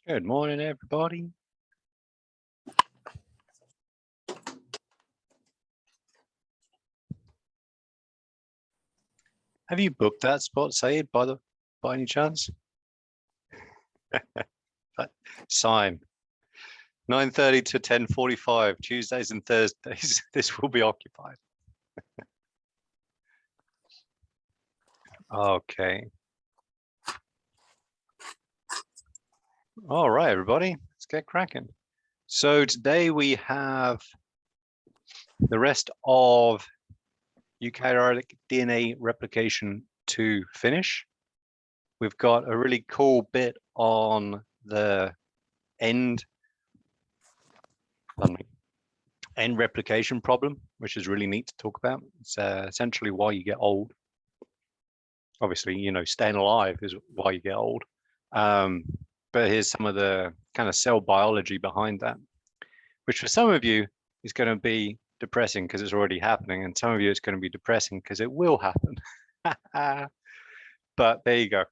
Good morning, everybody. Have you booked that spot, Sayed, by any chance? Sign. 9:30 to 10:45, Tuesdays and Thursdays. This will be occupied. Okay. All right, everybody, let's get cracking. So today we have the rest of eukaryotic DNA replication to finish. We've got a really cool bit on the end replication problem, which is really neat to talk about. It's essentially why you get old. Obviously, you know, staying alive is why you get old. But here's some of the kind of cell biology behind that, which for some of you is going to be depressing because it's already happening, and some of you it's going to be depressing because it will happen. But there you go.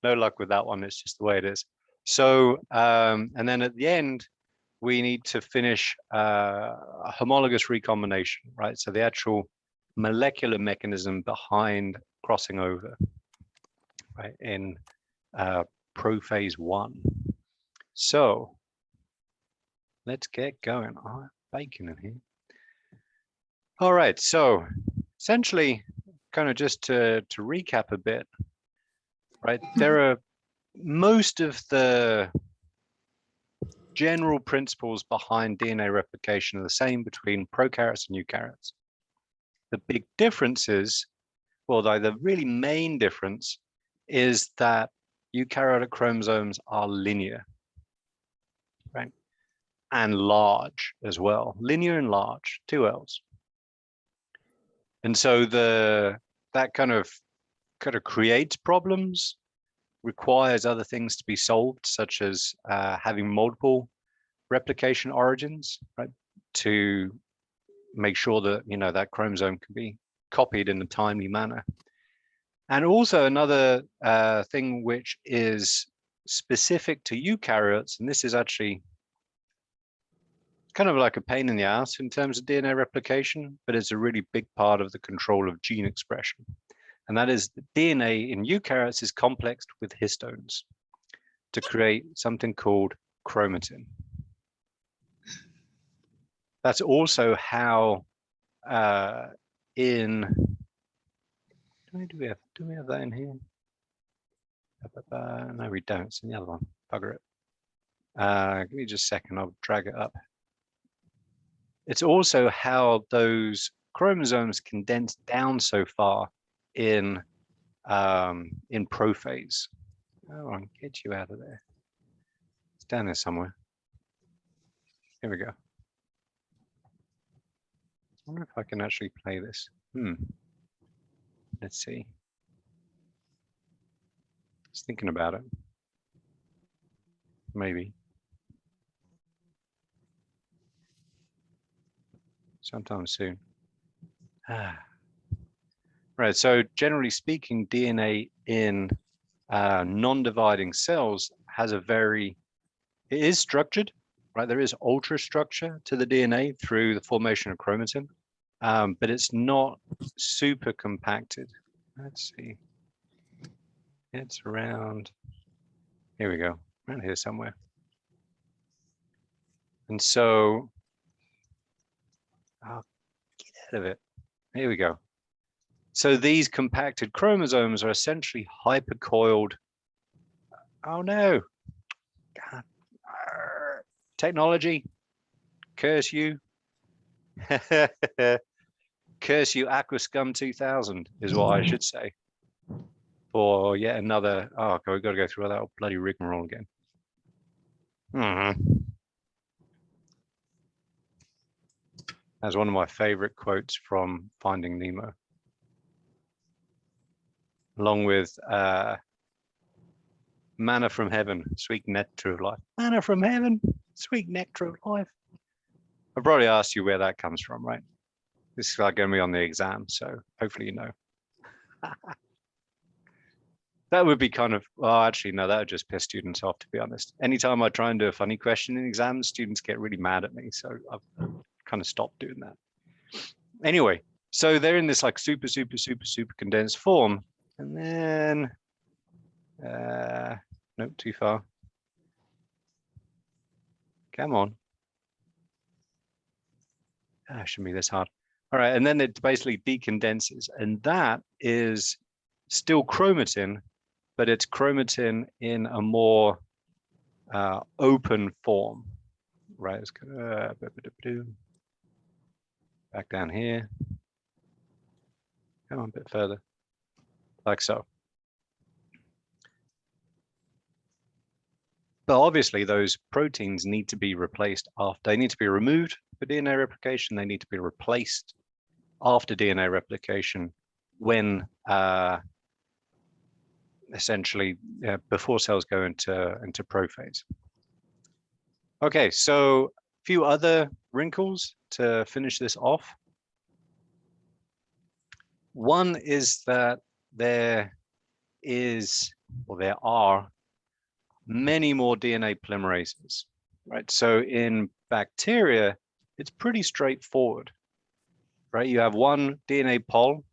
No luck with that one. It's just the way it is. So, and then at the end, we need to finish a homologous recombination, right? So the actual molecular mechanism behind crossing over, right, in prophase 1. So let's get going. Oh, bacon in here. All right, so essentially, kind of just to recap a bit, right? There are most of the general principles behind DNA replication are the same between prokaryotes and eukaryotes. The big difference is, well, the really main difference is that eukaryotic chromosomes are linear, right? And large as well. Linear and large, 2 L's. And so that kind of creates problems, requires other things to be solved, such as having multiple replication origins, right, to make sure that, you know, that chromosome can be copied in a timely manner. And also another thing which is specific to eukaryotes, and this is actually kind of like a pain in the ass in terms of DNA replication, but it's a really big part of the control of gene expression. And that is the DNA in eukaryotes is complexed with histones to create something called chromatin. That's also how do we have that in here? No, we don't. It's in the other one. Bugger it. Give me just a second. I'll drag it up. It's also how those chromosomes condense down so far in prophase. Oh, I'll get you out of there. It's down there somewhere. Here we go. I wonder if I can actually play this. Let's see. Just thinking about it. Maybe. Sometime soon. Right, so generally speaking, DNA in non-dividing cells has it is structured, right? There is ultrastructure to the DNA through the formation of chromatin, but it's not super compacted. Let's see. It's around, here we go, around here somewhere. And so, I'll get out of it. Here we go. So these compacted chromosomes are essentially hypercoiled. Oh no. God. Technology. Curse you. Curse you, Aquascum 2000 is what I should say. For yet another, oh, okay, we've got to go through that bloody rigmarole again. That's one of my favorite quotes from Finding Nemo. Along with manna from heaven, sweet nectar of life. Manna from heaven, sweet nectar of life. I've probably asked you where that comes from, right? This is like going to be on the exam, so hopefully you know. That would be kind of, well, actually, no, that would just piss students off, to be honest. Anytime I try and do a funny question in exams, students get really mad at me. So I've kind of stopped doing that. Anyway, so they're in this like super condensed form. And then, nope, too far. Come on. Ah, shouldn't be this hard. All right, and then it basically decondenses, and that is still chromatin, but it's chromatin in a more open form, right? It's back down here. Come on, a bit further, like so. But obviously, those proteins need to be replaced after. They need to be removed for DNA replication. They need to be replaced after DNA replication when essentially before cells go into prophase. Okay, so a few other wrinkles to finish this off. One is that there are many more DNA polymerases, right? So in bacteria, it's pretty straightforward, right? You have one DNA pol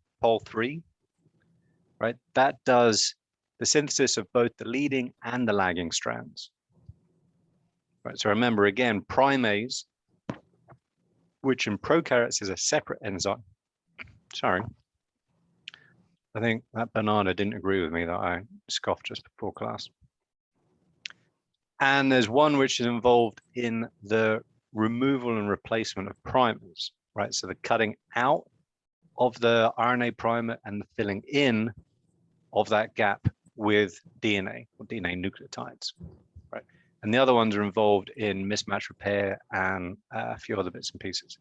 3, right? That does the synthesis of both the leading and the lagging strands. Right, so remember again, primase, which in prokaryotes is a separate enzyme. Sorry. I think that banana didn't agree with me that I scoffed just before class. And there's one which is involved in the removal and replacement of primers, right? So the cutting out of the RNA primer and the filling in of that gap with DNA or DNA nucleotides, right? And the other ones are involved in mismatch repair and a few other bits and pieces.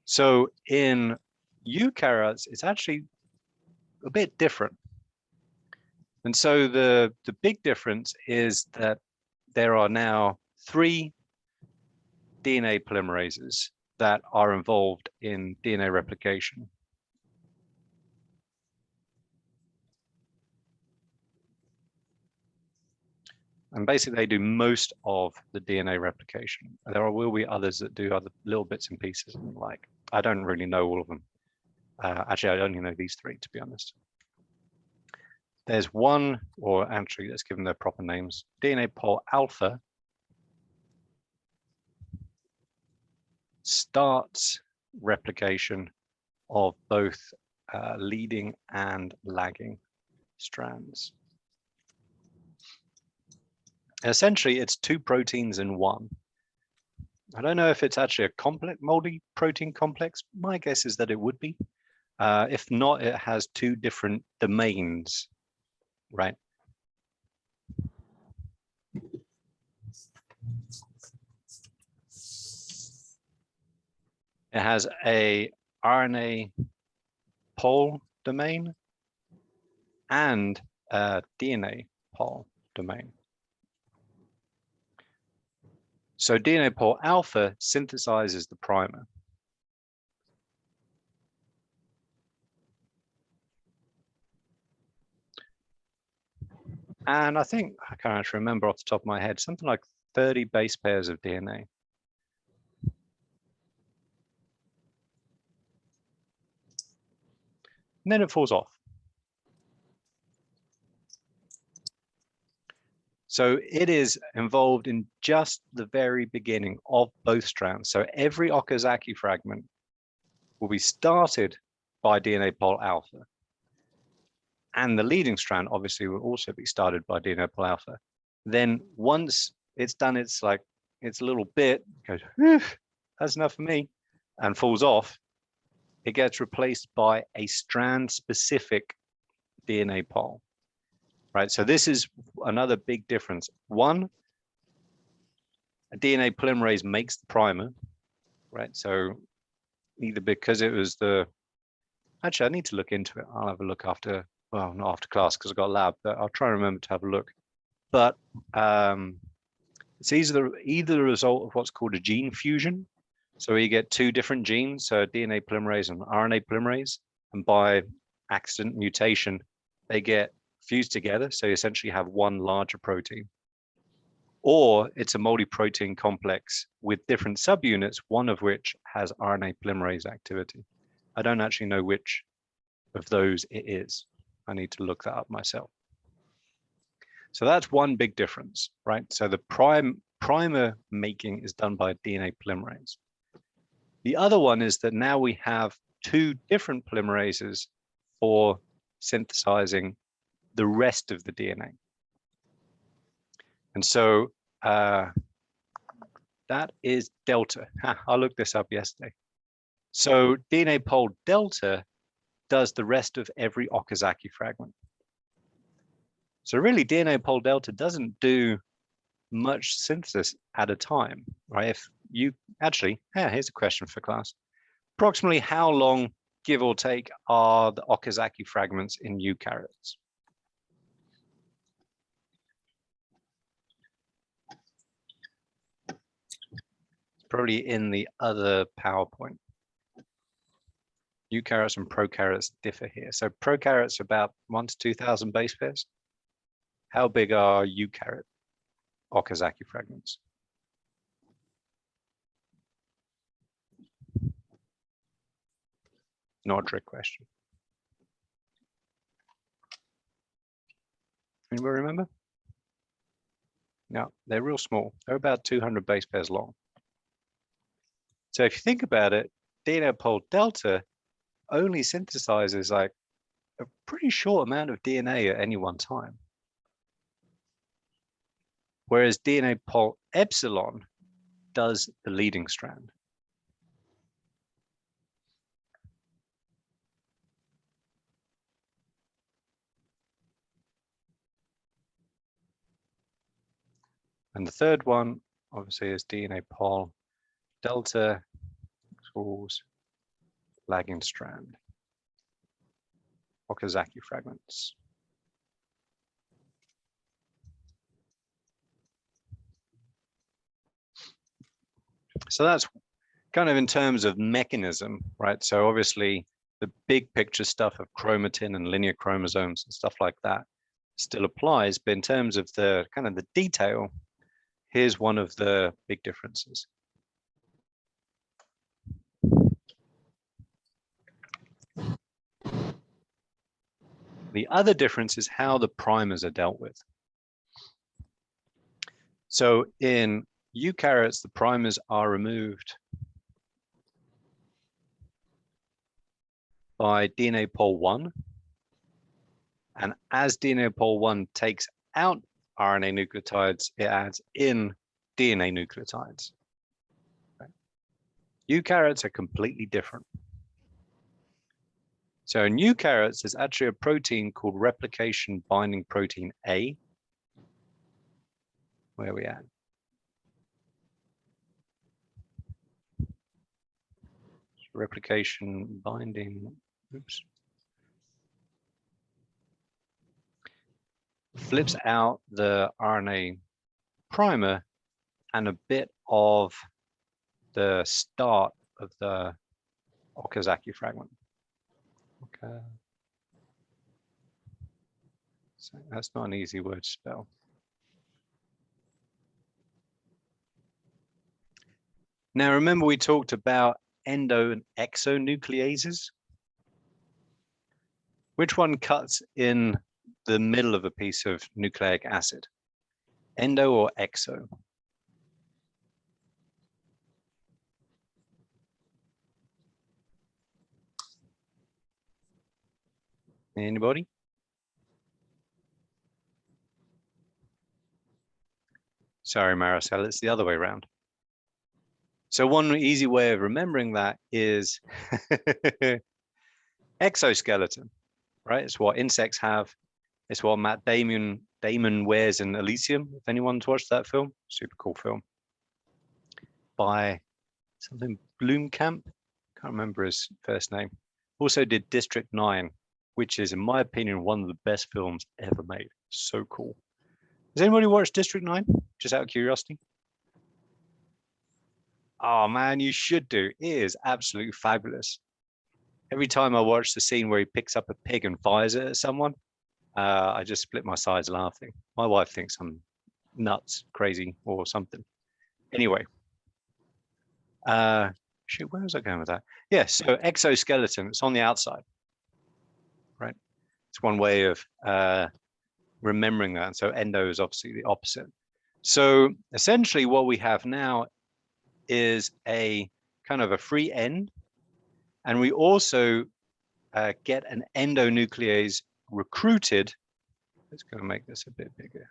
So in eukaryotes, it's actually a bit different. And so the big difference is that there are now 3 DNA polymerases that are involved in DNA replication. And basically they do most of the DNA replication. There will be others that do other little bits and pieces, like I don't really know all of them. Actually, I only know these 3, to be honest. There's one, or actually let's give them their proper names. DNA pol alpha starts replication of both leading and lagging strands. Essentially, it's 2 proteins in one. I don't know if it's actually a complex, multi-protein complex. My guess is that it would be. If not, it has 2 different domains, right? It has a RNA pol domain and a DNA pol domain. So DNA pol alpha synthesizes the primer. And I think, I can't actually remember off the top of my head, something like 30 base pairs of DNA. And then it falls off. So it is involved in just the very beginning of both strands. So every Okazaki fragment will be started by DNA pol alpha. And the leading strand obviously will also be started by DNA pol alpha. Then once it's done its little bit, goes, that's enough for me, and falls off, it gets replaced by a strand specific DNA pol. Right, so this is another big difference. One, a DNA polymerase makes the primer, right? So either because it was actually I need to look into it. I'll have a look after, well, not after class because I've got a lab, but I'll try and remember to have a look. But it's either the result of what's called a gene fusion. So you get 2 different genes, so DNA polymerase and RNA polymerase, and by accident mutation, they get fused together. So you essentially have one larger protein. Or it's a multi-protein complex with different subunits, one of which has RNA polymerase activity. I don't actually know which of those it is. I need to look that up myself. So that's one big difference, right? So the primer making is done by DNA polymerase. The other one is that now we have two different polymerases for synthesizing the rest of the DNA. And so that is delta. I looked this up yesterday. So DNA pol delta does the rest of every Okazaki fragment. So really DNA pol delta doesn't do much synthesis at a time, right? If you actually, here's a question for class. Approximately how long, give or take, are the Okazaki fragments in eukaryotes? It's probably in the other PowerPoint. Eukaryotes and prokaryotes differ here. So prokaryotes are about 1,000 to 2,000 base pairs. How big are eukaryote Okazaki fragments? Not a trick question. Anybody remember? No, they're real small. They're about 200 base pairs long. So if you think about it, DNA pol delta only synthesizes like a pretty short amount of DNA at any one time. Whereas DNA pol epsilon does the leading strand. And the third one, obviously, is DNA pol delta equals lagging strand, Okazaki fragments. So that's kind of in terms of mechanism, right? So obviously the big picture stuff of chromatin and linear chromosomes and stuff like that still applies, but in terms of the kind of the detail, here's one of the big differences. The other difference is how the primers are dealt with. So in eukaryotes, the primers are removed by DNA pol 1. And as DNA pol 1 takes out RNA nucleotides, it adds in DNA nucleotides. Right? Eukaryotes are completely different. So in eukaryotes, there's actually a protein called replication binding protein A. Where are we at? Replication binding, oops. Flips out the RNA primer and a bit of the start of the Okazaki fragment. Okay. So that's not an easy word to spell. Now, remember we talked about endo and exonucleases? Which one cuts in the middle of a piece of nucleic acid? Endo or exo? Anybody? Sorry, Maricel, it's the other way around. So one easy way of remembering that is exoskeleton, right? It's what insects have. It's what Matt Damon wears in Elysium. If anyone's watched that film, super cool film by something Blomkamp. Can't remember his first name. Also did District 9, which is, in my opinion, one of the best films ever made. So cool. Has anybody watched District 9? Just out of curiosity. Oh man, you should do. It is absolutely fabulous. Every time I watch the scene where he picks up a pig and fires it at someone, I just split my sides laughing. My wife thinks I'm nuts, crazy, or something. Anyway, shoot, where was I going with that? Yeah, so exoskeleton, it's on the outside, right? It's one way of remembering that. And so endo is obviously the opposite. So essentially what we have now is a kind of a free end. And we also get an endonuclease recruited. Let's go make this a bit bigger.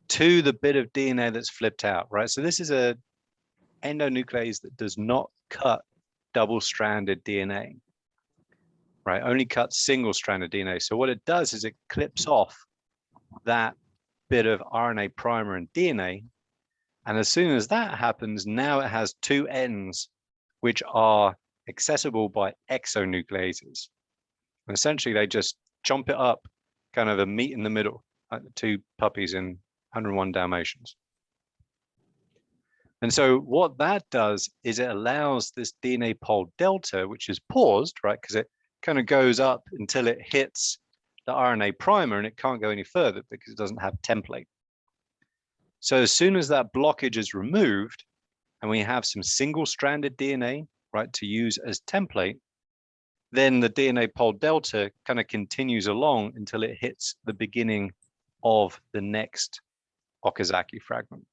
To the bit of DNA that's flipped out, right? So this is a endonuclease that does not cut double-stranded DNA, right? Only cuts single-stranded DNA. So what it does is it clips off that bit of RNA primer and DNA. And as soon as that happens, now it has two ends which are accessible by exonucleases. And essentially, they just chomp it up, kind of a meet in the middle, like the two puppies in 101 Dalmatians. And so what that does is it allows this DNA pol delta, which is paused, right? Because it kind of goes up until it hits the RNA primer and it can't go any further because it doesn't have template. So as soon as that blockage is removed and we have some single-stranded DNA, right, to use as template, then the DNA pol delta kind of continues along until it hits the beginning of the next Okazaki fragment.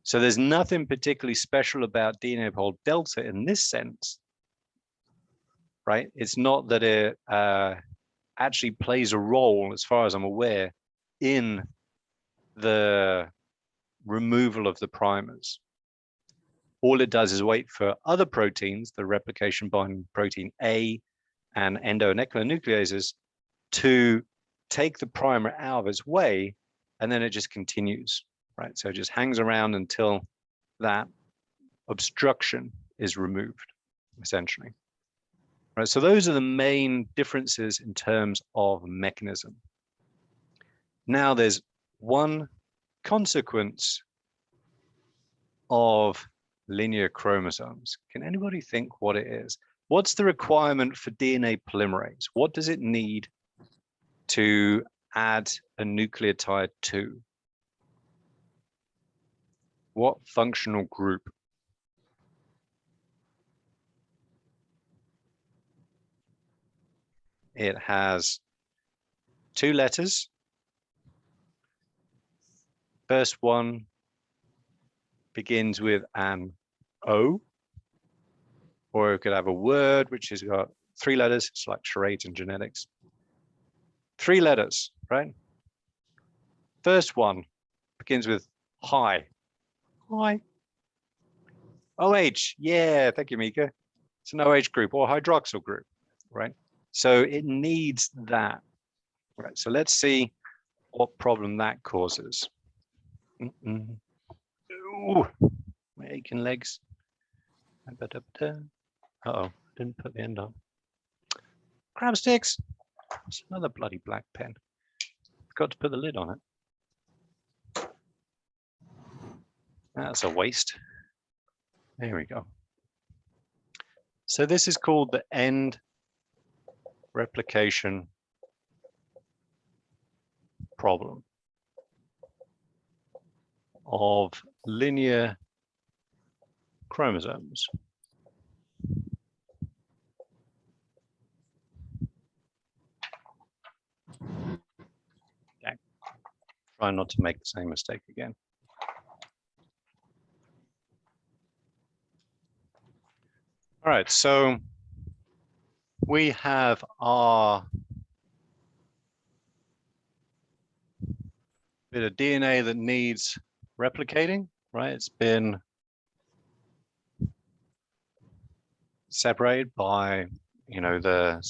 So there's nothing particularly special about DNA pol delta in this sense, right? It's not that it actually plays a role, as far as I'm aware, in the removal of the primers. All it does is wait for other proteins, the replication binding protein A and endo and nucleases, to take the primer out of its way, and then it just continues, right? So it just hangs around until that obstruction is removed, essentially. Right, so those are the main differences in terms of mechanism. Now there's one consequence of linear chromosomes. Can anybody think what it is? What's the requirement for DNA polymerase? What does it need to add a nucleotide to? What functional group? It has two letters. First one begins with an O, or it could have a word which has got three letters. It's like charades in genetics. Three letters, right? First one begins with hi. Hi. OH, yeah, thank you, Mika. It's an OH group or hydroxyl group, right? So it needs that, right? So let's see what problem that causes. Ooh, my aching legs. Uh-oh, didn't put the end on. Crab sticks. It's another bloody black pen. Forgot to put the lid on it. That's a waste. There we go. So this is called the end replication problem of linear chromosomes. Okay. Try not to make the same mistake again. All right, so we have our bit of DNA that needs replicating, right? It's been separated by, you know,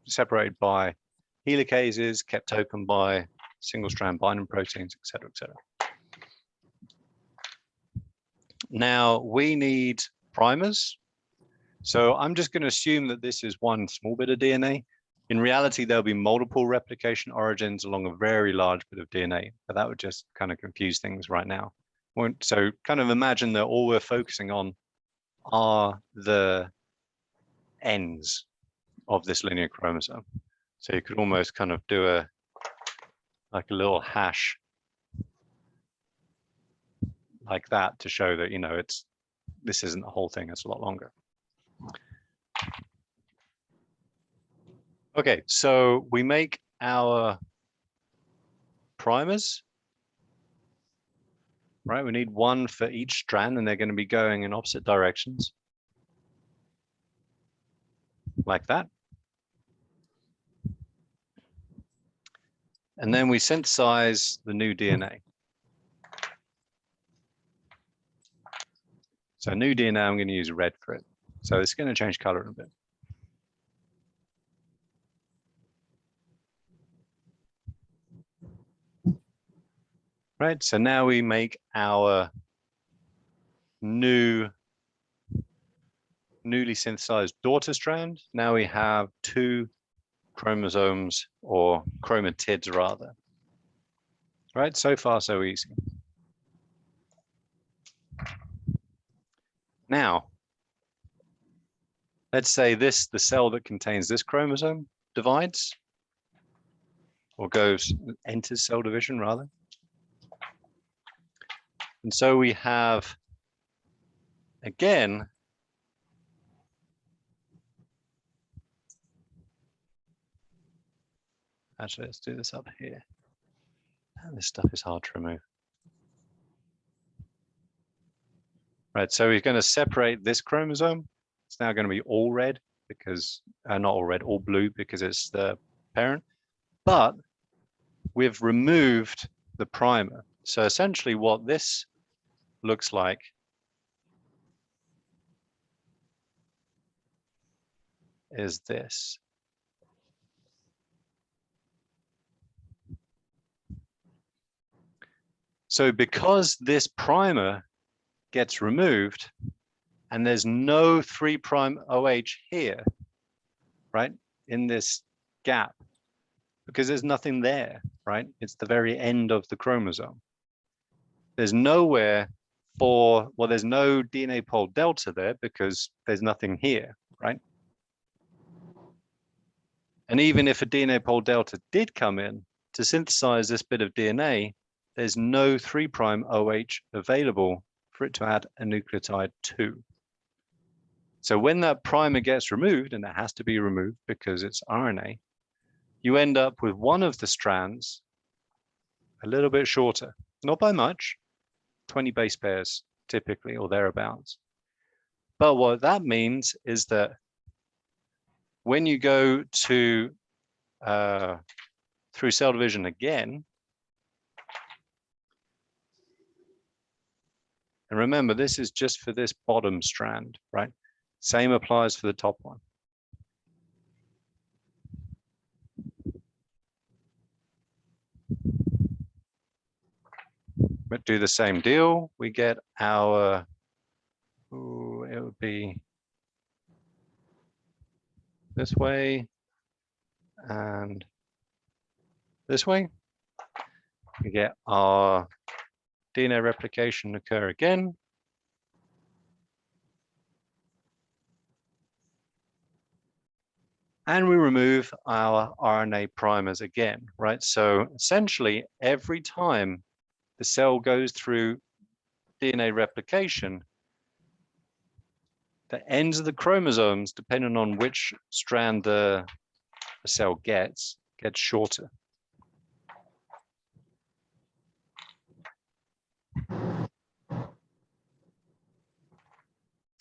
separated by helicases, kept open by single-strand binding proteins, et cetera, et cetera. Now we need primers. So I'm just going to assume that this is one small bit of DNA. In reality, there'll be multiple replication origins along a very large bit of DNA, but that would just kind of confuse things right now. So kind of imagine that all we're focusing on are the ends of this linear chromosome. So you could almost kind of do like a little hash like that to show that, you know, this isn't the whole thing, it's a lot longer. Okay, so we make our primers, right? We need one for each strand and they're going to be going in opposite directions. Like that. And then we synthesize the new DNA. So new DNA, I'm going to use red for it. So it's going to change color a bit. Right, so now we make our newly synthesized daughter strand. Now we have 2 chromosomes, or chromatids rather. Right, so far so easy. Now, let's say the cell that contains this chromosome divides, or enters cell division rather. And so we have, again, actually, let's do this up here. This stuff is hard to remove. Right, so we're going to separate this chromosome. It's now going to be all red because, not all red, all blue because it's the parent. But we've removed the primer. So essentially what this looks like is this. So because this primer gets removed and there's no 3' OH here, right, in this gap, because there's nothing there, right? It's the very end of the chromosome. There's nowhere well, there's no DNA pol delta there because there's nothing here, right? And even if a DNA pol delta did come in to synthesize this bit of DNA, there's no 3' OH available for it to add a nucleotide to. So when that primer gets removed, and it has to be removed because it's RNA, you end up with one of the strands a little bit shorter, not by much, 20 base pairs typically, or thereabouts. But what that means is that when you go to through cell division again, and remember, this is just for this bottom strand, right? Same applies for the top one. But do the same deal. We get our, it would be this way and this way. We get our DNA replication occur again. And we remove our RNA primers again, right? So essentially, every time the cell goes through DNA replication, the ends of the chromosomes, depending on which strand the cell gets shorter.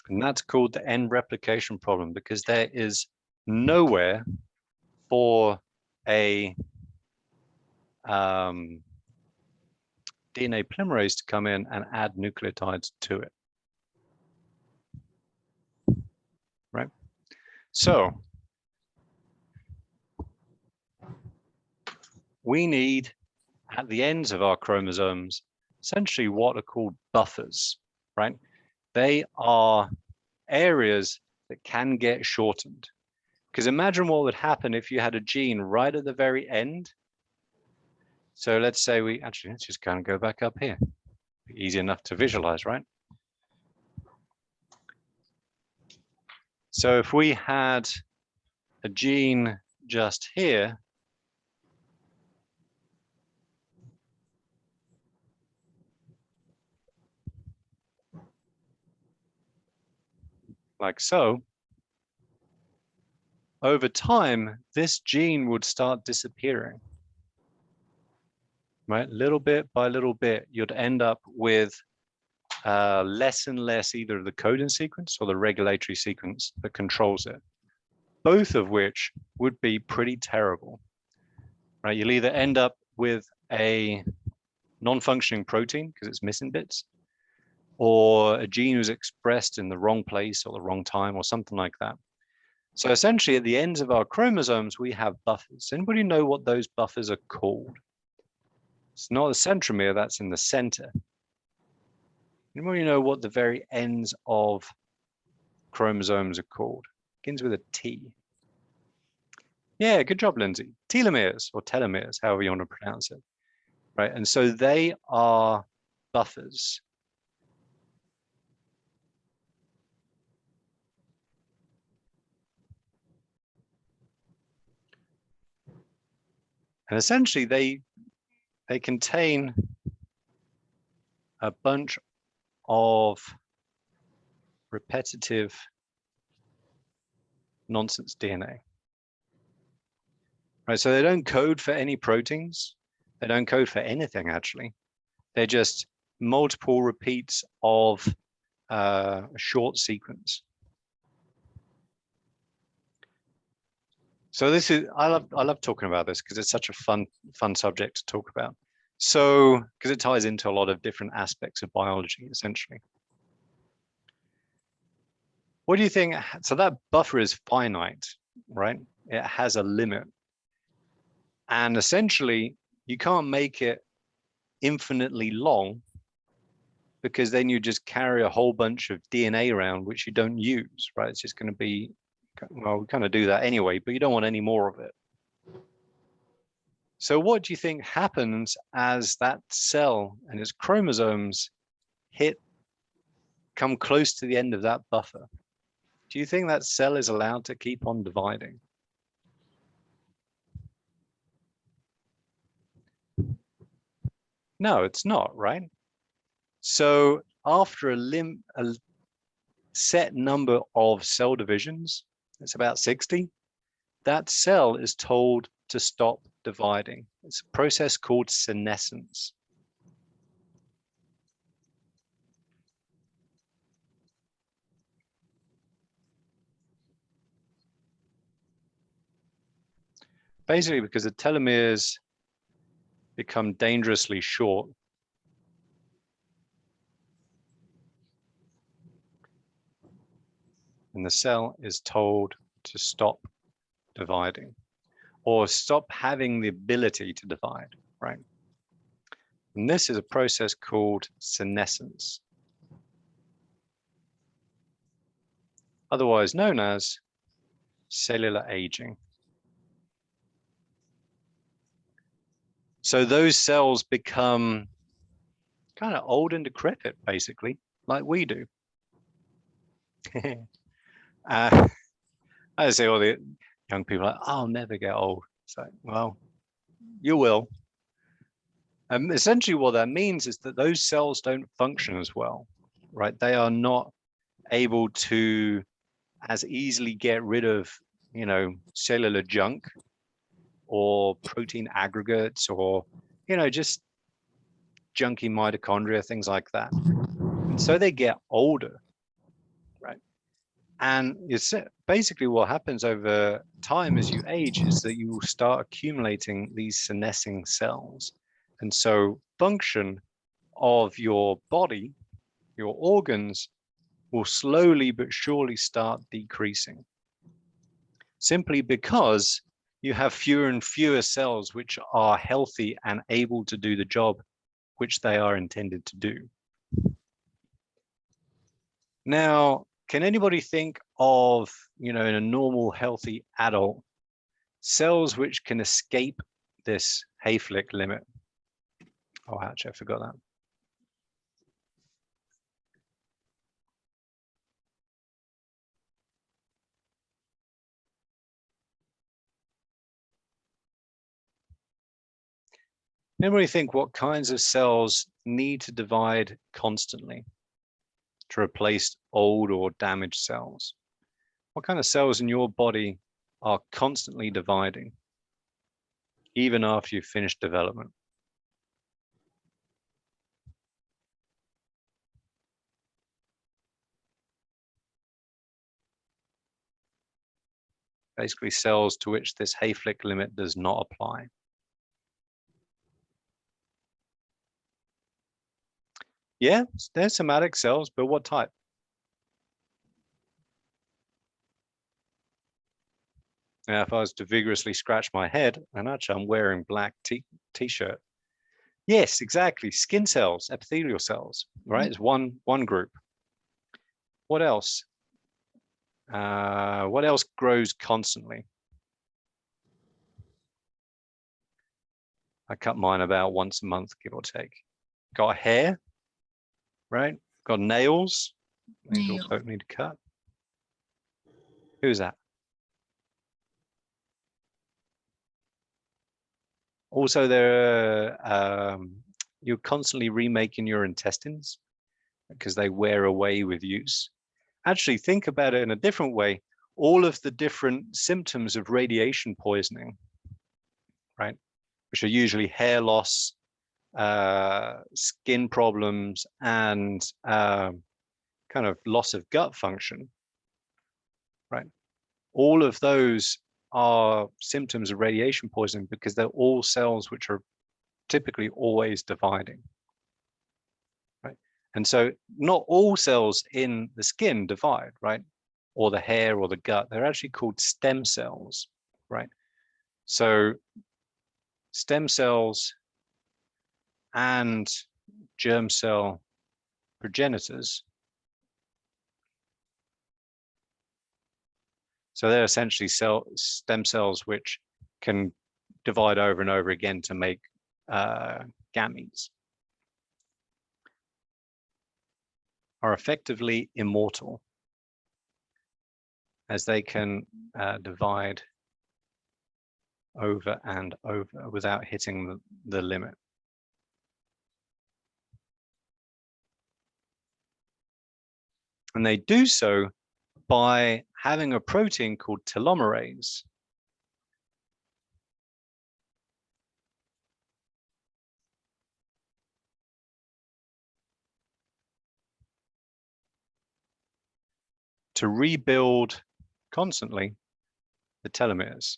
And that's called the end replication problem because there is nowhere for a DNA polymerase to come in and add nucleotides to it. Right? So we need at the ends of our chromosomes essentially what are called buffers, right? They are areas that can get shortened. Because imagine what would happen if you had a gene right at the very end. So let's say let's just kind of go back up here. Easy enough to visualize, right? So if we had a gene just here, like so, over time, this gene would start disappearing, right? Little bit by little bit, you'd end up with less and less either the codon sequence or the regulatory sequence that controls it, both of which would be pretty terrible, right? You'll either end up with a non-functioning protein because it's missing bits, or a gene was expressed in the wrong place or the wrong time or something like that. So essentially at the ends of our chromosomes, we have buffers. Anybody know what those buffers are called? It's not a centromere, that's in the center. Anybody know what the very ends of chromosomes are called? Begins with a T. Yeah, good job, Lindsay. Telomeres or telomeres, however you want to pronounce it. Right, and so they are buffers. And essentially they contain a bunch of repetitive nonsense DNA. Right, so they don't code for any proteins. They don't code for anything, actually. They're just multiple repeats of a short sequence. So this is, I love talking about this because it's such a fun subject to talk about. So, because it ties into a lot of different aspects of biology, essentially. What do you think? So that buffer is finite, right? It has a limit. And essentially, you can't make it infinitely long because then you just carry a whole bunch of DNA around which you don't use, right? It's just going to be, well, we kind of do that anyway, but you don't want any more of it. So what do you think happens as that cell and its chromosomes come close to the end of that buffer? Do you think that cell is allowed to keep on dividing? No, it's not, right? So after a set number of cell divisions, it's about 60, that cell is told to stop dividing. It's a process called senescence. Basically because the telomeres become dangerously short. And the cell is told to stop dividing or stop having the ability to divide, right? And this is a process called senescence, otherwise known as cellular aging. So those cells become kind of old and decrepit, basically, like we do. I say all the young people are like, I'll never get old. It's like, well, you will. Essentially what that means is that those cells don't function as well, right? They are not able to as easily get rid of, cellular junk or protein aggregates or, just junky mitochondria, things like that. And so they get older, right? And it's basically what happens over time as you age is that you will start accumulating these senescing cells. And so function of your body, your organs, will slowly but surely start decreasing. Simply because you have fewer and fewer cells which are healthy and able to do the job which they are intended to do. Now, can anybody think of, in a normal healthy adult, cells which can escape this Hayflick limit? Oh, actually, I forgot that. Anybody think what kinds of cells need to divide constantly to replace old or damaged cells? What kind of cells in your body are constantly dividing, even after you've finished development? Basically cells to which this Hayflick limit does not apply. Yeah, there's somatic cells, but what type? Now, if I was to vigorously scratch my head, and actually I'm wearing black t-shirt. Yes, exactly. Skin cells, epithelial cells, right? It's one group. What else? What else grows constantly? I cut mine about once a month, give or take. Got hair, right? Got nails. These also need to cut. Who's that? Also, you're constantly remaking your intestines because they wear away with use. Actually, think about it in a different way. All of the different symptoms of radiation poisoning, right, which are usually hair loss, skin problems, and kind of loss of gut function, right? All of those are symptoms of radiation poisoning because they're all cells which are typically always dividing, right? And so not all cells in the skin divide, right? Or the hair or the gut. They're actually called stem cells, right? So stem cells and germ cell progenitors. So they're essentially stem cells which can divide over and over again to make gametes, are effectively immortal as they can divide over and over without hitting the limit. And they do so by having a protein called telomerase. To rebuild constantly the telomeres.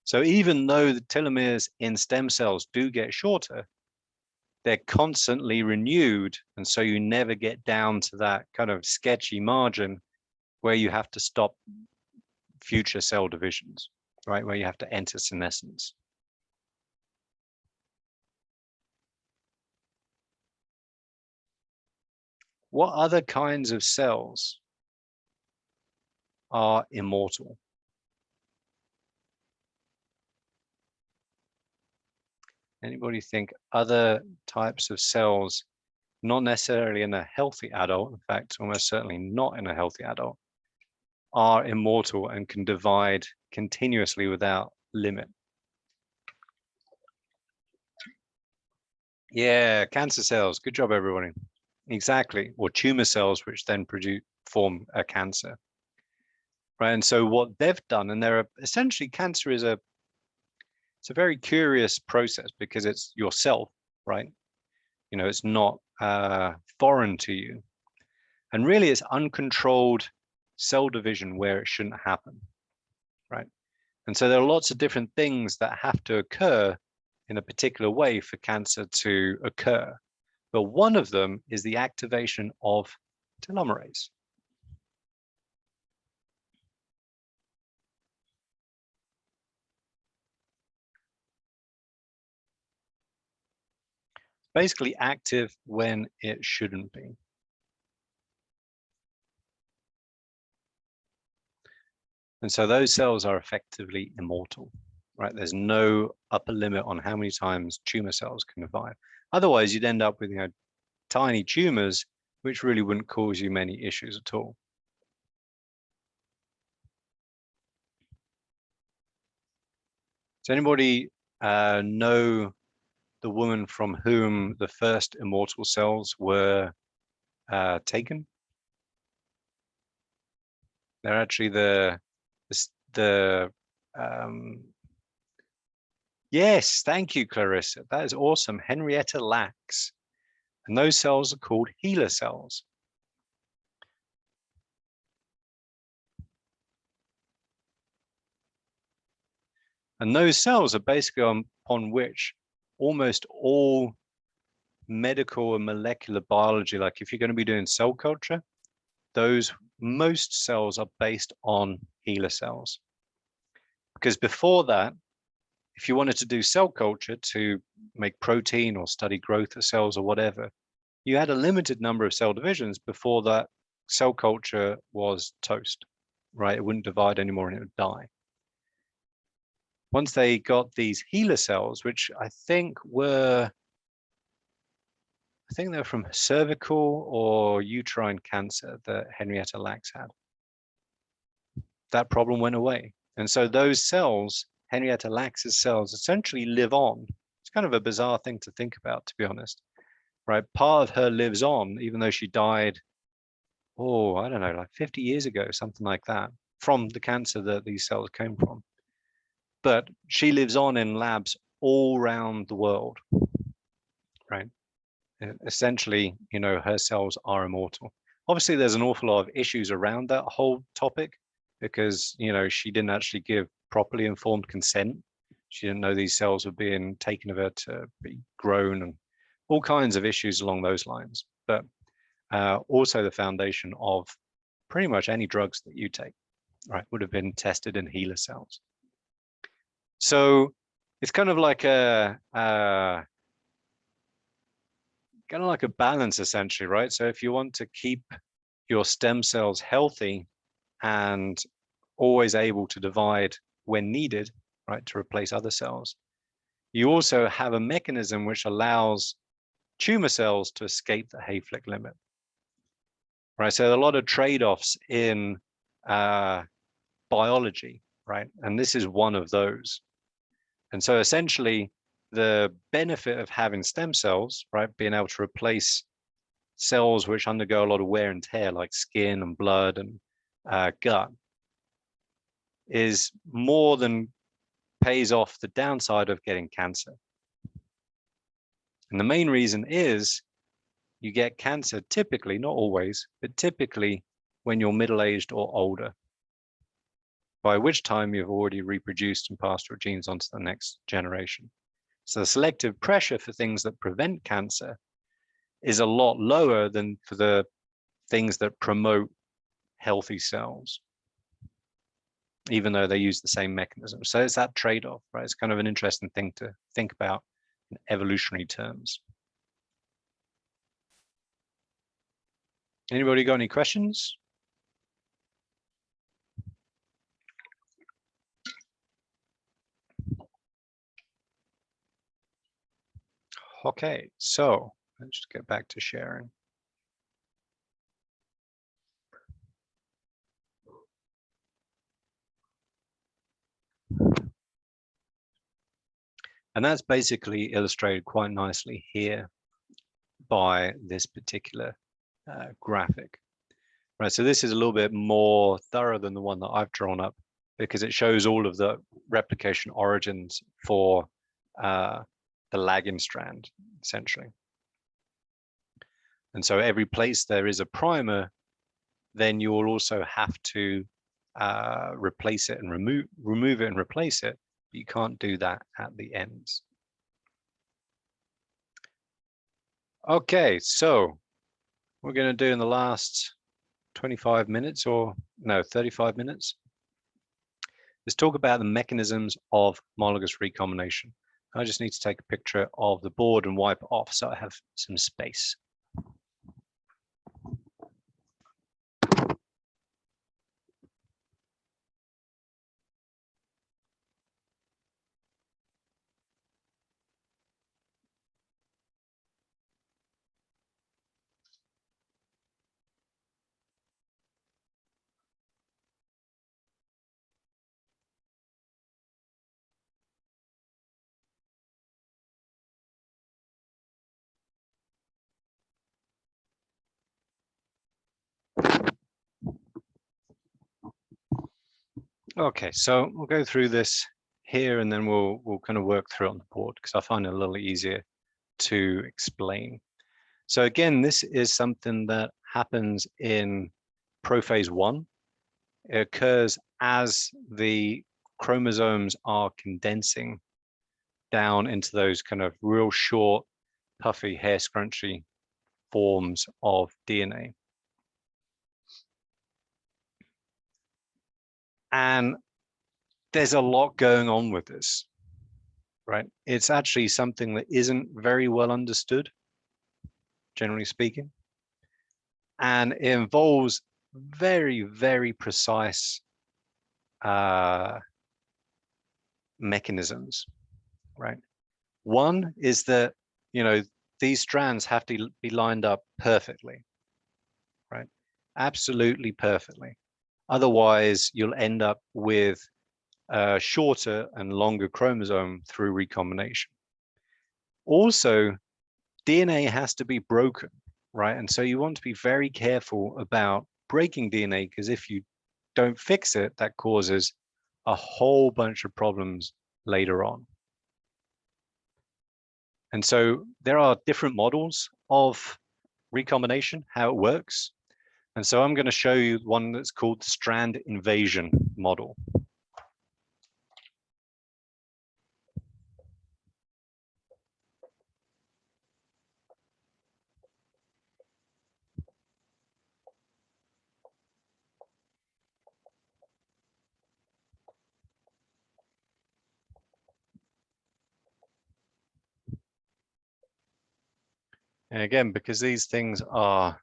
So even though the telomeres in stem cells do get shorter, they're constantly renewed. And so you never get down to that kind of sketchy margin where you have to stop future cell divisions, right? Where you have to enter senescence. What other kinds of cells are immortal? Anybody think other types of cells, not necessarily in a healthy adult, in fact, almost certainly not in a healthy adult, are immortal and can divide continuously without limit? Yeah, cancer cells. Good job, everybody. Exactly. Or tumor cells, which then form a cancer. Right. And so what they've done, and they're essentially cancer is it's a very curious process because it's yourself, right? You know, it's not foreign to you. And really it's uncontrolled cell division where it shouldn't happen, right? And so there are lots of different things that have to occur in a particular way for cancer to occur. But one of them is the activation of telomerase. Basically active when it shouldn't be. And so those cells are effectively immortal, right? There's no upper limit on how many times tumor cells can divide. Otherwise, you'd end up with, you know, tiny tumors, which really wouldn't cause you many issues at all. Does anybody know the woman from whom the first immortal cells were taken? They're actually yes, thank you, Clarissa. That is awesome. Henrietta Lacks. And those cells are called HeLa cells. And those cells are basically upon which almost all medical and molecular biology, like if you're going to be doing cell culture, most cells are based on HeLa cells. Because before that, if you wanted to do cell culture to make protein or study growth of cells or whatever, you had a limited number of cell divisions. Before that, cell culture was toast, right? It wouldn't divide anymore and it would die. Once they got these HeLa cells, which I think they're from cervical or uterine cancer that Henrietta Lacks had. That problem went away. And so those cells, Henrietta Lacks' cells, essentially live on. It's kind of a bizarre thing to think about, to be honest, right? Part of her lives on, even though she died, I don't know, like 50 years ago, something like that, from the cancer that these cells came from. But she lives on in labs all around the world, right? Essentially, her cells are immortal. Obviously, there's an awful lot of issues around that whole topic because, she didn't actually give properly informed consent. She didn't know these cells were being taken of her to be grown and all kinds of issues along those lines. But also the foundation of pretty much any drugs that you take, right, would have been tested in HeLa cells. So it's kind of like a balance, essentially, right? So if you want to keep your stem cells healthy and always able to divide when needed, right, to replace other cells, you also have a mechanism which allows tumor cells to escape the Hayflick limit, right? So a lot of trade-offs in biology, right? And this is one of those. And so essentially, the benefit of having stem cells, right, being able to replace cells which undergo a lot of wear and tear, like skin and blood and gut, is more than pays off the downside of getting cancer. And the main reason is you get cancer typically, not always, but typically when you're middle-aged or older, by which time you've already reproduced and passed your genes on to the next generation. So the selective pressure for things that prevent cancer is a lot lower than for the things that promote healthy cells, even though they use the same mechanism. So it's that trade-off, right? It's kind of an interesting thing to think about in evolutionary terms. Anybody got any questions? Okay, so let's just get back to sharing. And that's basically illustrated quite nicely here by this particular graphic. Right, so this is a little bit more thorough than the one that I've drawn up because it shows all of the replication origins for the lagging strand, essentially. And so every place there is a primer, then you will also have to replace it and remove it and replace it. You can't do that at the ends. Okay, so we're going to do in the last 25 minutes or no, 35 minutes. Let's talk about the mechanisms of homologous recombination. I just need to take a picture of the board and wipe it off so I have some space. Okay, so we'll go through this here and then we'll kind of work through it on the board because I find it a little easier to explain. So again, this is something that happens in prophase 1. It occurs as the chromosomes are condensing down into those kind of real short, puffy, hair scrunchy forms of DNA. And there's a lot going on with this, right? It's actually something that isn't very well understood, generally speaking. And it involves very, very precise mechanisms, right? One is that, these strands have to be lined up perfectly, right? Absolutely perfectly. Otherwise, you'll end up with a shorter and longer chromosome through recombination. Also, DNA has to be broken, right? And so you want to be very careful about breaking DNA because if you don't fix it, that causes a whole bunch of problems later on. And so there are different models of recombination, how it works. And so I'm going to show you one that's called the strand invasion model. And again, because these things are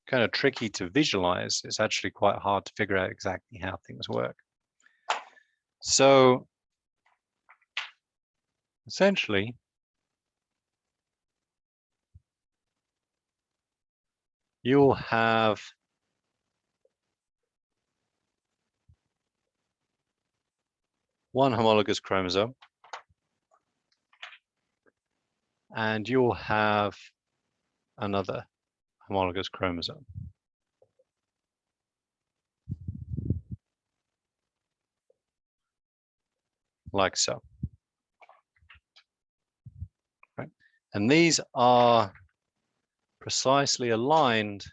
kind of tricky to visualize, it's actually quite hard to figure out exactly how things work. So essentially, you'll have one homologous chromosome, and you'll have another homologous chromosome. Like so. Right? And these are precisely aligned.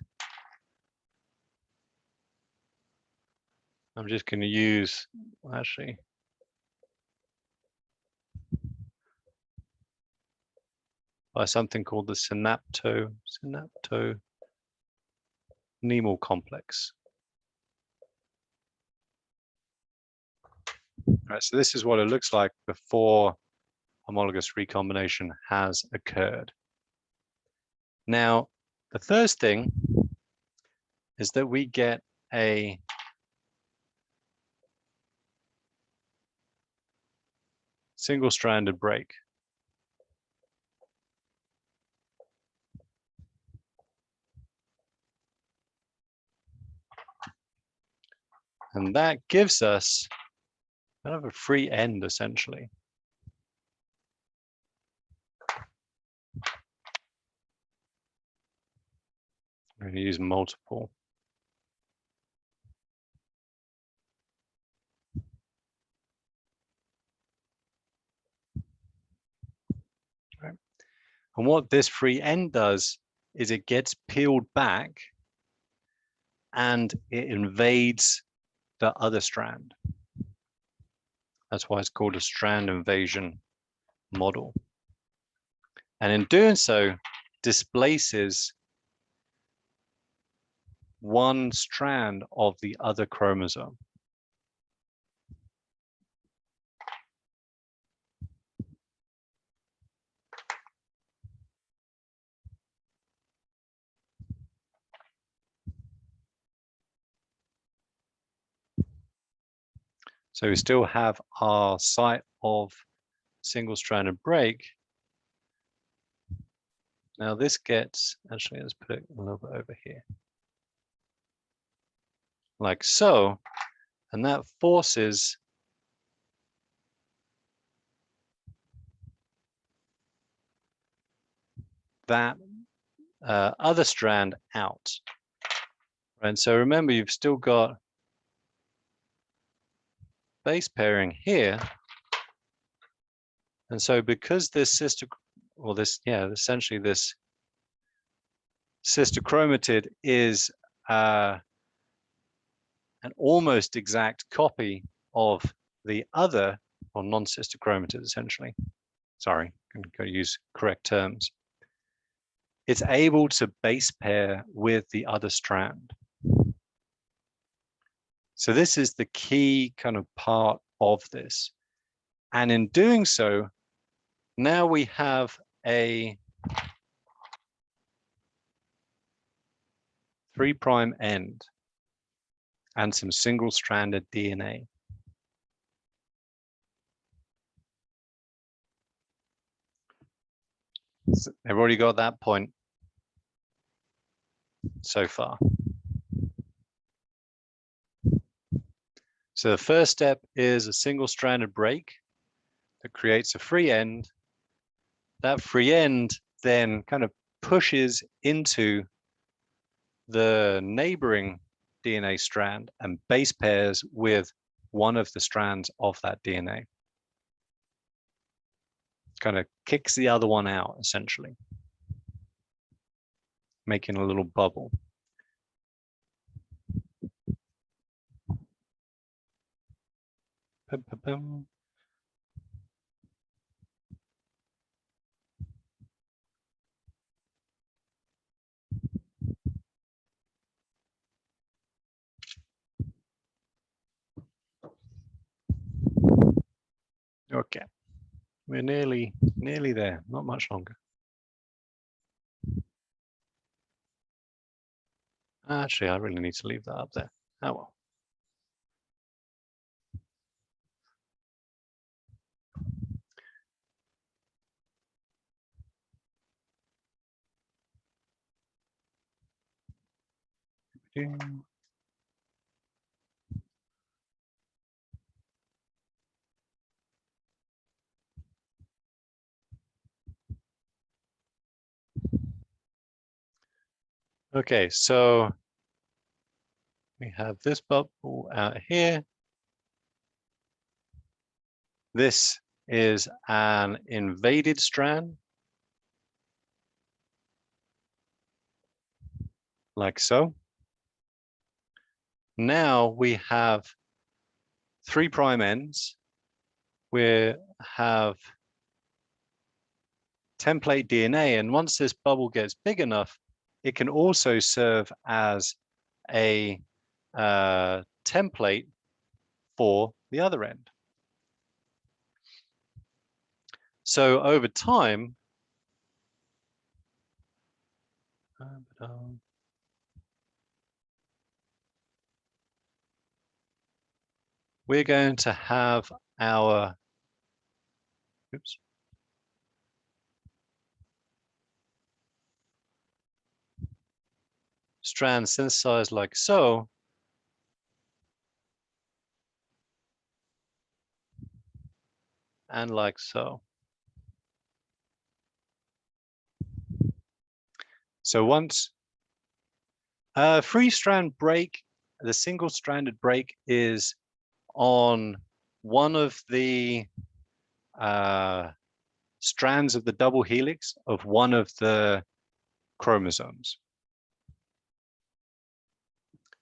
I'm just going to use, actually, by something called the synaptonemal complex. Right, so this is what it looks like before homologous recombination has occurred. Now, the first thing is that we get a single-stranded break. And that gives us kind of a free end, essentially. I'm going to use multiple. Right. And what this free end does is it gets peeled back and it invades the other strand. That's why it's called a strand invasion model. And in doing so, displaces one strand of the other chromosome. So we still have our site of single-stranded break. Now this gets, actually, let's put it a little bit over here. Like so, and that forces that other strand out. And so remember, you've still got base pairing here. And so because this sister, or this, yeah, essentially this sister chromatid is an almost exact copy of the other, or non-sister chromatid essentially. Sorry, I'm going to use correct terms. It's able to base pair with the other strand. So this is the key kind of part of this. And in doing so, now we have a 3' end and some single-stranded DNA. So they've already got that point so far. So the first step is a single-stranded break that creates a free end. That free end then kind of pushes into the neighboring DNA strand and base pairs with one of the strands of that DNA. Kind of kicks the other one out, essentially, making a little bubble. Okay, we're nearly there, not much longer. Actually, I really need to leave that up there. Oh well. Okay, so we have this bubble out here. This is an invaded strand, like so. Now we have 3' ends. We have template DNA, and once this bubble gets big enough, it can also serve as a template for the other end. So over time, we're going to have our, oops, strand synthesized like so. And like so. So once free strand break, the single stranded break is on one of the strands of the double helix of one of the chromosomes.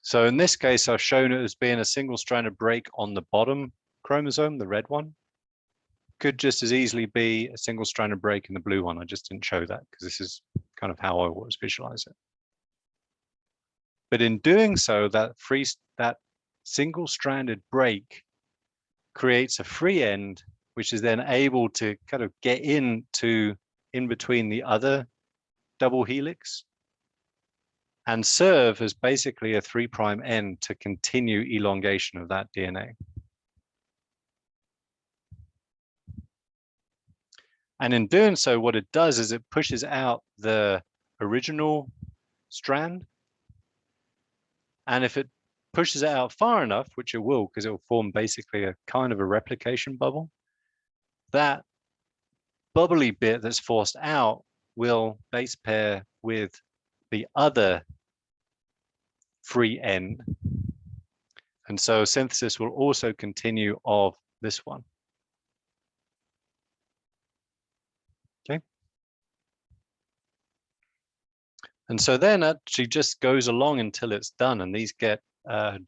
So in this case, I've shown it as being a single stranded break on the bottom chromosome, the red one. Could just as easily be a single stranded break in the blue one. I just didn't show that because this is kind of how I always visualize it. But in doing so, that single stranded break creates a free end, which is then able to kind of get in between the other double helix and serve as basically a 3' end to continue elongation of that DNA. And in doing so, what it does is it pushes out the original strand. And if it pushes it out far enough, which it will, because it will form basically a kind of a replication bubble, that bubbly bit that's forced out will base pair with the other free end. And so synthesis will also continue of this one. Okay. And so then it actually just goes along until it's done, and these get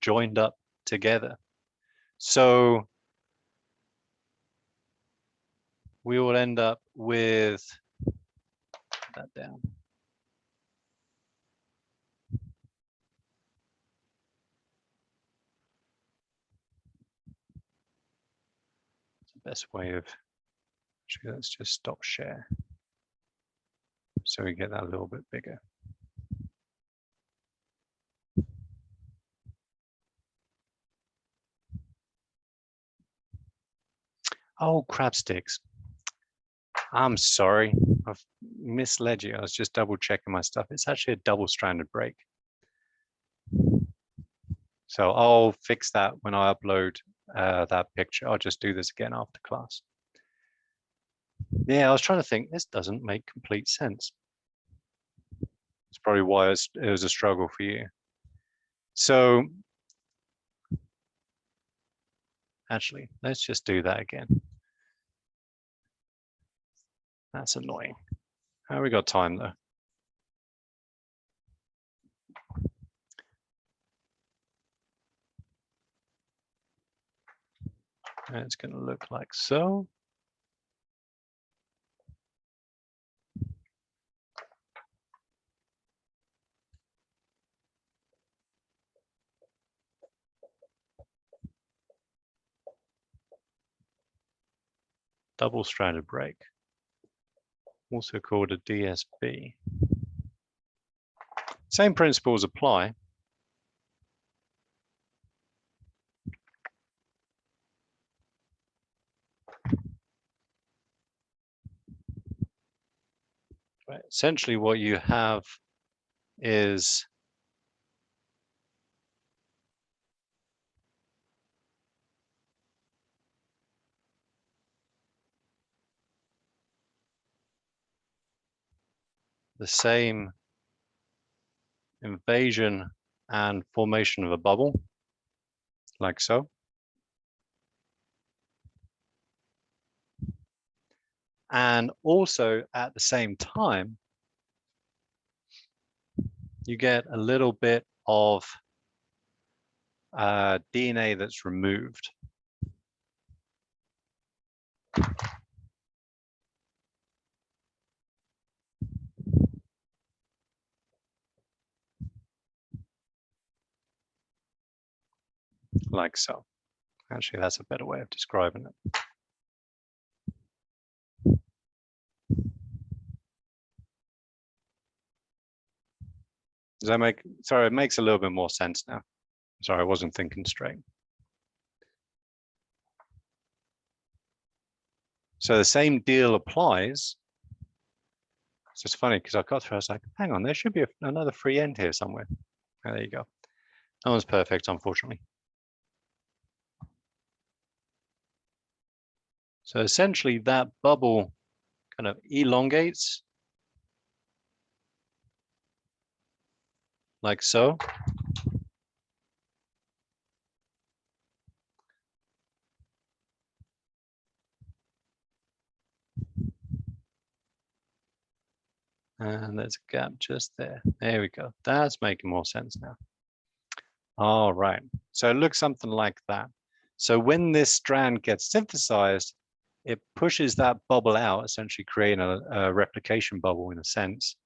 joined up together. So we will end up with that down. It's the best way of, actually, let's just stop share. So we get that a little bit bigger. Oh, crab sticks. I'm sorry, I've misled you. I was just double checking my stuff. It's actually a double-stranded break. So I'll fix that when I upload that picture. I'll just do this again after class. Yeah, I was trying to think, this doesn't make complete sense. It's probably why it was a struggle for you. So actually, let's just do that again. That's annoying. How we got time though? And it's going to look like so. Double-stranded break, also called a DSB. Same principles apply. Right. Essentially what you have is the same invasion and formation of a bubble, like so. And also at the same time, you get a little bit of DNA that's removed. Like so. Actually, that's a better way of describing it. Does that make, sorry, it makes a little bit more sense now. Sorry, I wasn't thinking straight. So the same deal applies. It's just funny because I got through, I was like, hang on, there should be another free end here somewhere. Oh, there you go. That one's perfect, unfortunately. So essentially that bubble kind of elongates like so. And there's a gap just there. There we go. That's making more sense now. All right. So it looks something like that. So when this strand gets synthesized, it pushes that bubble out, essentially creating a replication bubble in a sense.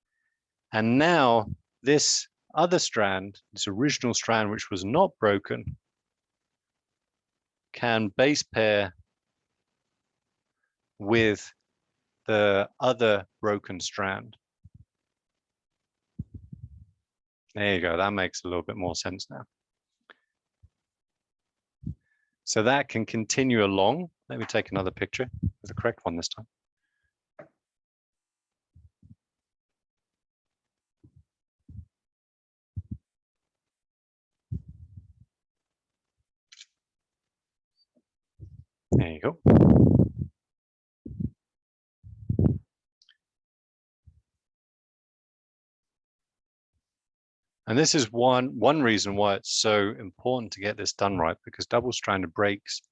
And now this other strand, this original strand, which was not broken, can base pair with the other broken strand. There you go. That makes a little bit more sense now. So that can continue along. Let me take another picture with the correct one this time. There you go. And this is one reason why it's so important to get this done right, because double-stranded breaks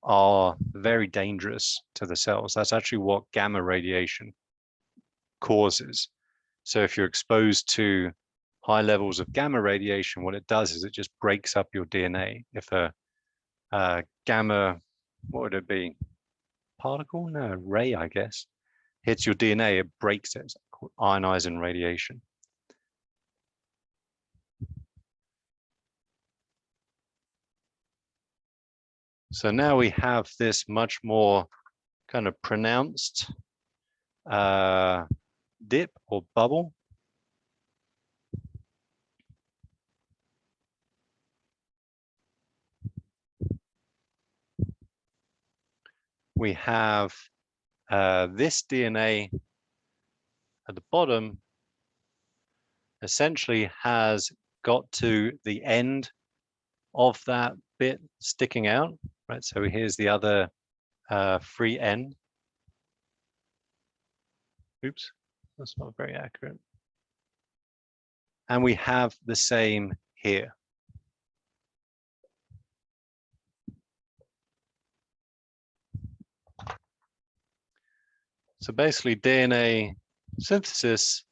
are very dangerous to the cells. That's actually what gamma radiation causes. So if you're exposed to high levels of gamma radiation, what it does is it just breaks up your DNA. If a gamma, what would it be? Particle? No, ray, I guess, hits your DNA, it breaks it. It's called ionizing radiation. So now we have this much more kind of pronounced dip or bubble. We have this DNA at the bottom essentially has got to the end of that bit sticking out, right? So here's the other free end. Oops, that's not very accurate. And we have the same here. So basically DNA synthesis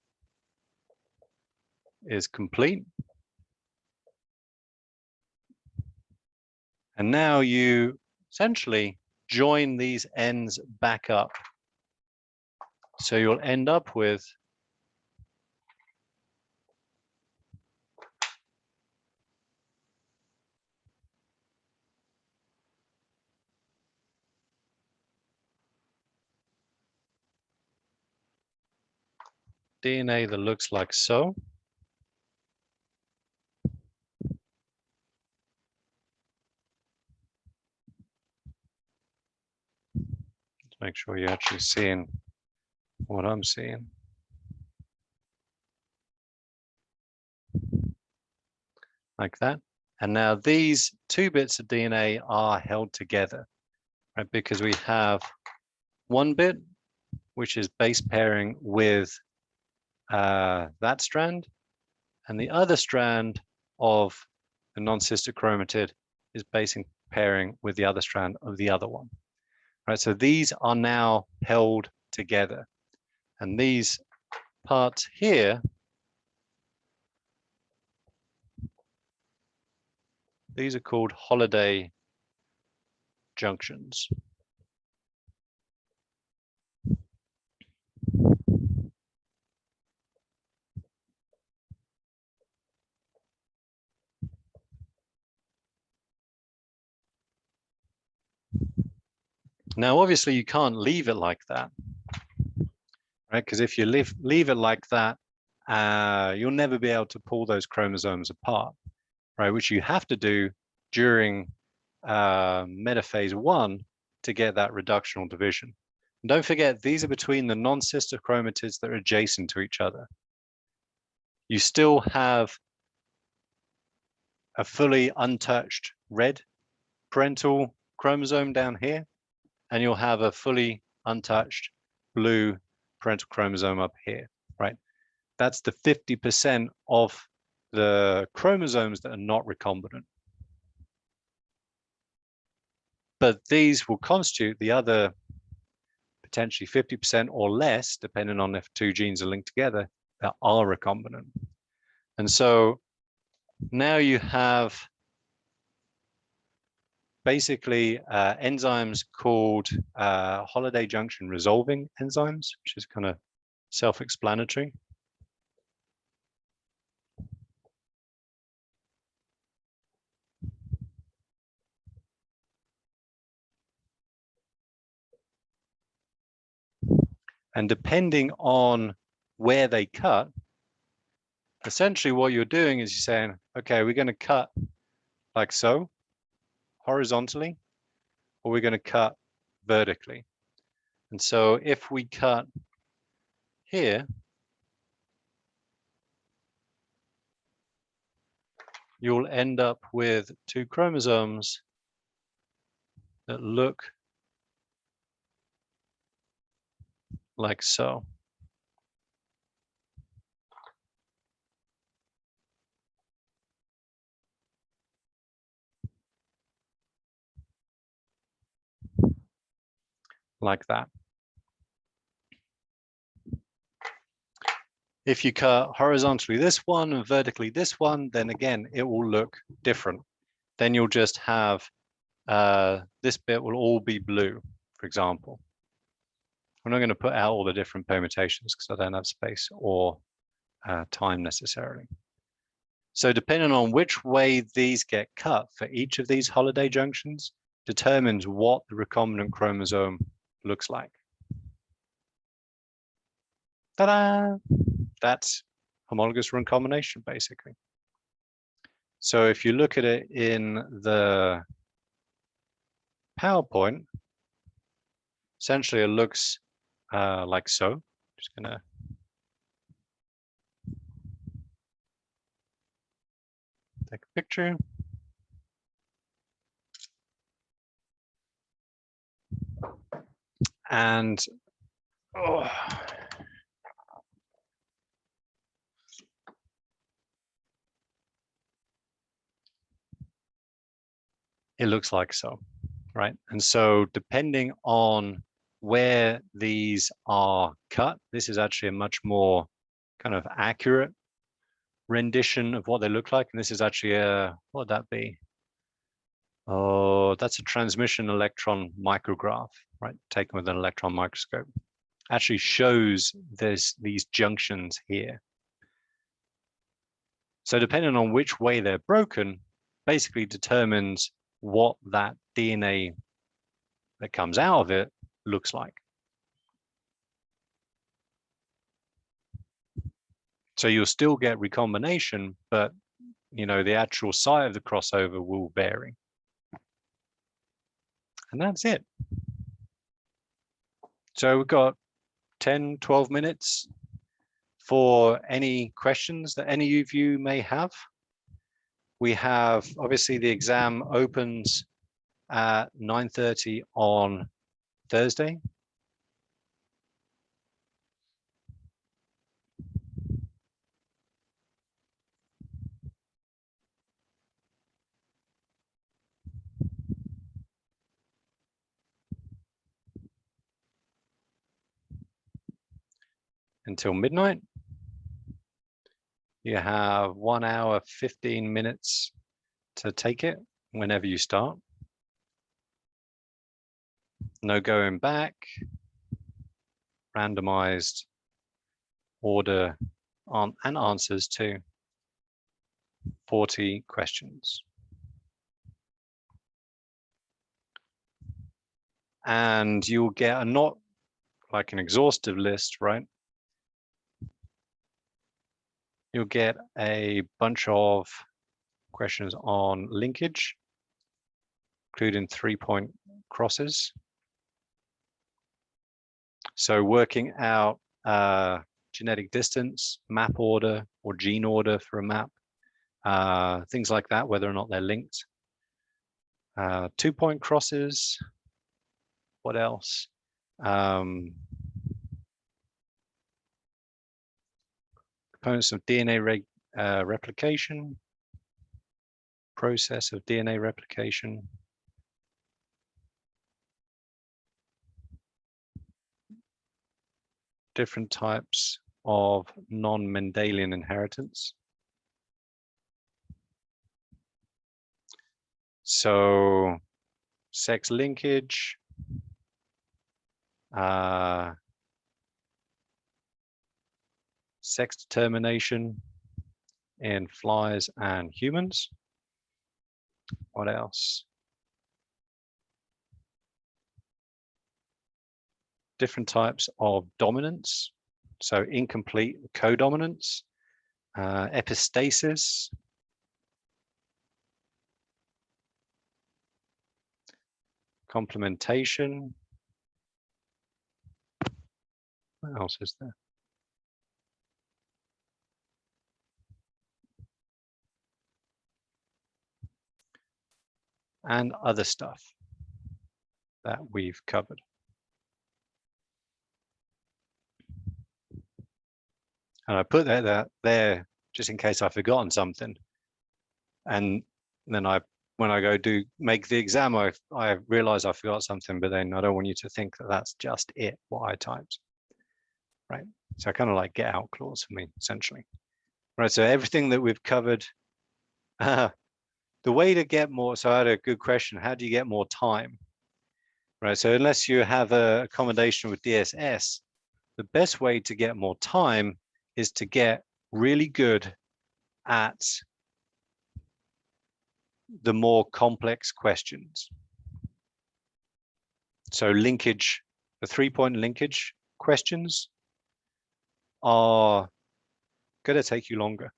is complete. And now you essentially join these ends back up. So you'll end up with DNA that looks like so. Let's make sure you're actually seeing what I'm seeing. Like that. And now these two bits of DNA are held together, right? Because we have one bit, which is base pairing with that strand, and the other strand of the non-sister chromatid is base pairing with the other strand of the other one, right? So these are now held together, and these parts here, these are called Holliday junctions. Now, obviously, you can't leave it like that, right? Because if you leave it like that, you'll never be able to pull those chromosomes apart, right? Which you have to do during metaphase 1 to get that reductional division. And don't forget, these are between the non-sister chromatids that are adjacent to each other. You still have a fully untouched red parental chromosome down here, and you'll have a fully untouched blue parental chromosome up here, right? That's the 50% of the chromosomes that are not recombinant. But these will constitute the other potentially 50% or less, depending on if two genes are linked together, that are recombinant. And so now you have basically enzymes called Holliday junction resolving enzymes, which is kind of self-explanatory. And depending on where they cut, essentially what you're doing is you're saying, okay, we're going to cut like so, horizontally, or we're going to cut vertically. And so if we cut here, you'll end up with two chromosomes that look like so. like that. If you cut horizontally this one and vertically this one, then again, it will look different. Then you'll just have, this bit will all be blue, for example. I'm not going to put out all the different permutations because I don't have space or time necessarily. So depending on which way these get cut for each of these holiday junctions determines what the recombinant chromosome looks like. Ta-da! That's homologous recombination, basically. So if you look at it in the PowerPoint, essentially it looks like so. Just gonna take a picture. And it looks like so, right? And so depending on where these are cut, this is actually a much more kind of accurate rendition of what they look like. And this is actually a, what would that be? Oh, that's a transmission electron micrograph, right? Taken with an electron microscope. Actually shows there's these junctions here. So depending on which way they're broken, basically determines what that DNA that comes out of it looks like. So you'll still get recombination, but you know, the actual site of the crossover will vary. And that's it. So we've got 10, 12 minutes for any questions that any of you may have. We have, obviously the exam opens at 9:30 on Thursday. Until midnight. You have 1 hour, 15 minutes to take it whenever you start. No going back. Randomized order on and answers to 40 questions. And you'll get a, not like an exhaustive list, right? You'll get a bunch of questions on linkage, including 3-point crosses. So working out genetic distance, map order, or gene order for a map, things like that, whether or not they're linked. 2-point crosses. What else? Components of DNA replication, process of DNA replication. Different types of non-Mendelian inheritance. So sex linkage, sex determination in flies and humans. What else? Different types of dominance. So incomplete codominance, epistasis, complementation. What else is there? And other stuff that we've covered. And I put that there just in case I've forgotten something. And then I when I go make the exam, I realize I forgot something, but then I don't want you to think that that's just it, what I typed, right? So I kind of like get out clause for me, essentially. Right, so everything that we've covered, the way to get more, so I had a good question, how do you get more time? Right, so unless you have a accommodation with DSS, the best way to get more time is to get really good at the more complex questions. So linkage, the 3-point linkage questions are going to take you longer.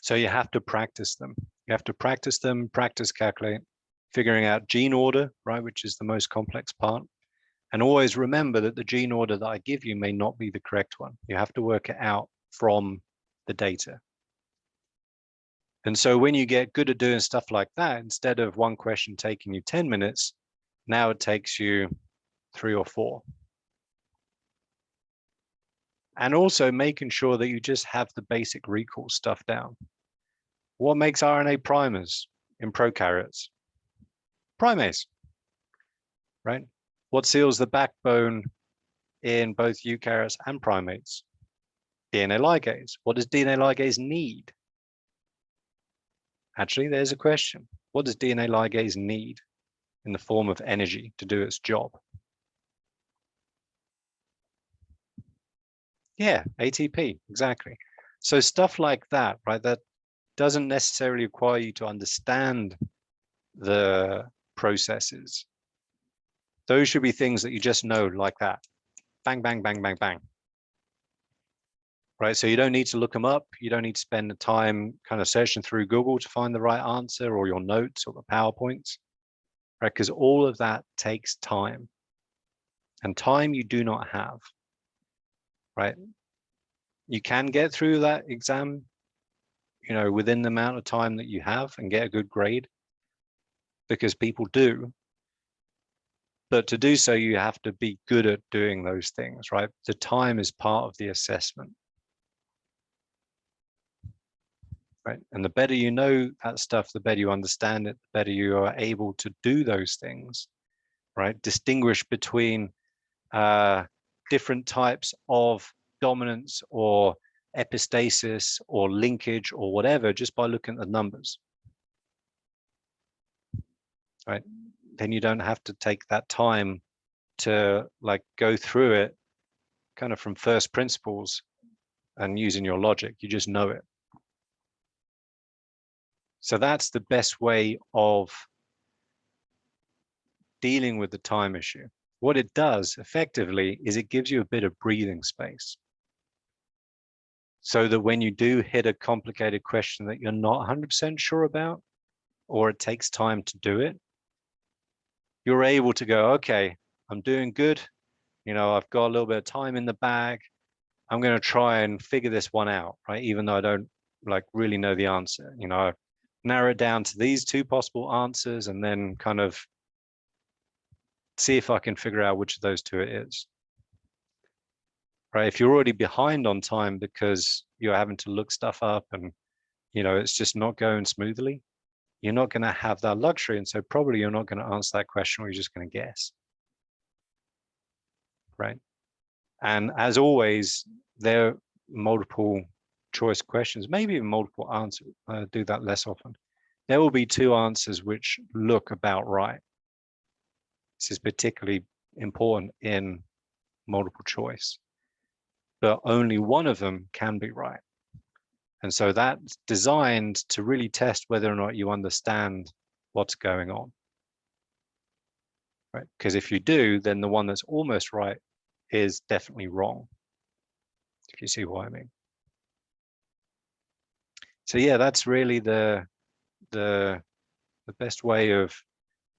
So you have to practice them. You have to practice them, practice calculate, figuring out gene order, right, which is the most complex part. And always remember that the gene order that I give you may not be the correct one. You have to work it out from the data. And so when you get good at doing stuff like that, instead of one question taking you 10 minutes, now it takes you 3 or 4. And also making sure that you just have the basic recall stuff down. What makes RNA primers in prokaryotes? Primase, right? What seals the backbone in both eukaryotes and primates? DNA ligase. What does DNA ligase need? Actually, there's a question. What does DNA ligase need in the form of energy to do its job? Yeah, ATP, exactly. So stuff like that, right? That doesn't necessarily require you to understand the processes. Those should be things that you just know like that. Bang, bang, bang, bang, bang. Right, so you don't need to look them up. You don't need to spend the time kind of searching through Google to find the right answer or your notes or the PowerPoints, right? Because all of that takes time, and time you do not have, right? You can get through that exam, you know, within the amount of time that you have and get a good grade, because people do. But to do so, you have to be good at doing those things, right? The time is part of the assessment. Right. And the better you know that stuff, the better you understand it, the better you are able to do those things, right? Distinguish between different types of dominance or epistasis or linkage or whatever, just by looking at the numbers, right? Then you don't have to take that time to like go through it kind of from first principles and using your logic. You just know it. So that's the best way of dealing with the time issue. What it does effectively is it gives you a bit of breathing space, so that when you do hit a complicated question that you're not 100% sure about, or it takes time to do it, you're able to go, okay, I'm doing good. You know, I've got a little bit of time in the bag. I'm going to try and figure this one out, right? Even though I don't like really know the answer, you know, narrow it down to these 2 possible answers and then kind of see if I can figure out which of those 2 it is. Right? If you're already behind on time because you're having to look stuff up and, you know, it's just not going smoothly, you're not going to have that luxury. And so probably you're not going to answer that question, or you're just going to guess. Right? And as always, there are multiple choice questions, maybe even multiple answers. Do that less often. There will be 2 answers which look about right. This is particularly important in multiple choice, but only one of them can be right. And so that's designed to really test whether or not you understand what's going on. Right? Because if you do, then the one that's almost right is definitely wrong, if you see what I mean. So yeah, that's really the best way of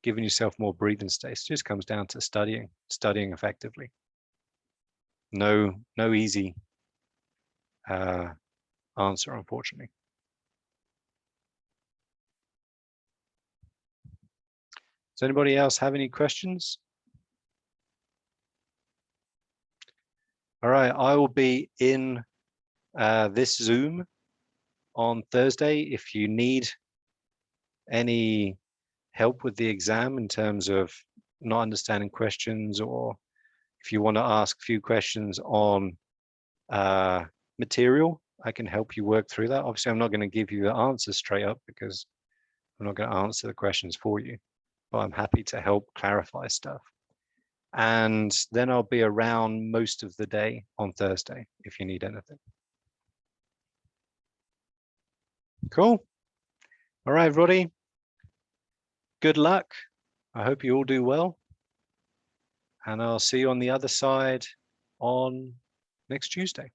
giving yourself more breathing space. It just comes down to studying effectively. No easy answer, unfortunately. Does anybody else have any questions? All right, I will be in this Zoom on Thursday. If you need any help with the exam in terms of not understanding questions, or if you want to ask a few questions on material, I can help you work through that. Obviously, I'm not going to give you the answers straight up because I'm not going to answer the questions for you, but I'm happy to help clarify stuff. And then I'll be around most of the day on Thursday if you need anything. Cool. All right, Roddy. Good luck. I hope you all do well. And I'll see you on the other side on next Tuesday.